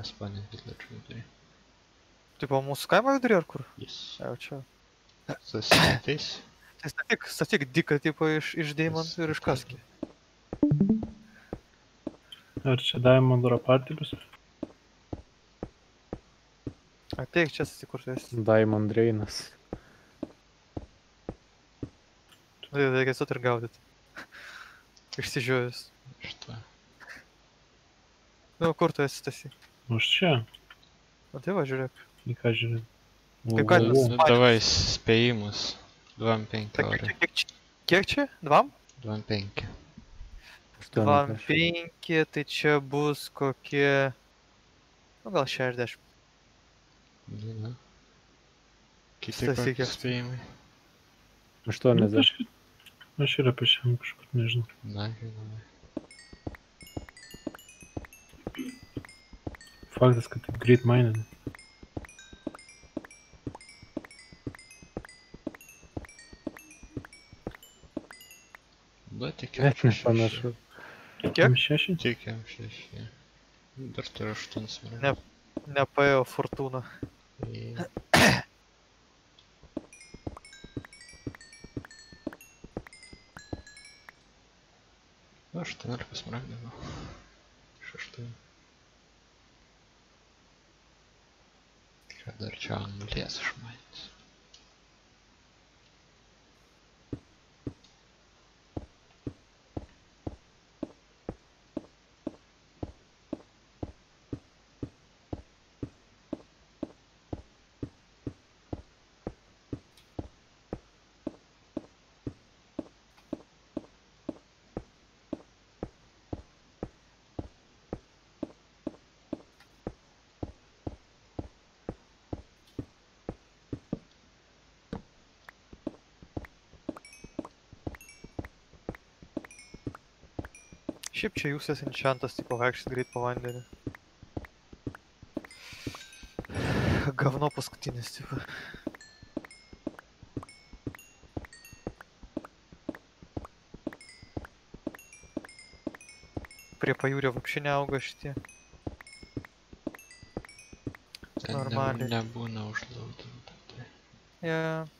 Spawnė Hitlerio vidury. Tipo mūsų kaimo vidury ar kur? Jis. Jau čia. Susimatais. Tai statyk diką tipo iš deimantų ir iš kaskį. Ar čia Diamond Raparty bus? Ateik čia susikurtais. Diamond Rainas. Reikia sut ir gaudyti. Išsižiūrėjus. Šitą. Nu, kur tu esi Stasi? Už čia. O tai va, žiūrėk. Į ką žiūrėt? Kaip kad mes- Nu, davai spėjimus. 2-5 Tai eurų. kiek čia? 2? 2-5. 2,5, tai čia bus kokie... Nu, gal 60. Na. Kiti Stasy, kokie kiek? spėjimai. 80. Aš ir apie šiam kažkur nežinau. Na, žinoma. Faktas, kad taip greit mainė. Bet tik Net nepanašu. Kiek? 6? Tik M6. Dar turiu 8 smarų. Ne. Nepaėjo fortūna. Nu, 18 smaragdų. 6. Ką dar čia anglies išmainys. Šiaip čia jūs esi enchantas, tipo vaikščiot greit po vandenį. Gavno paskutinis, tipo. Prie pajūrio vapšiai neauga šitie. Ten Normaliai. nebūna užlaudinta. Tai. Yeah.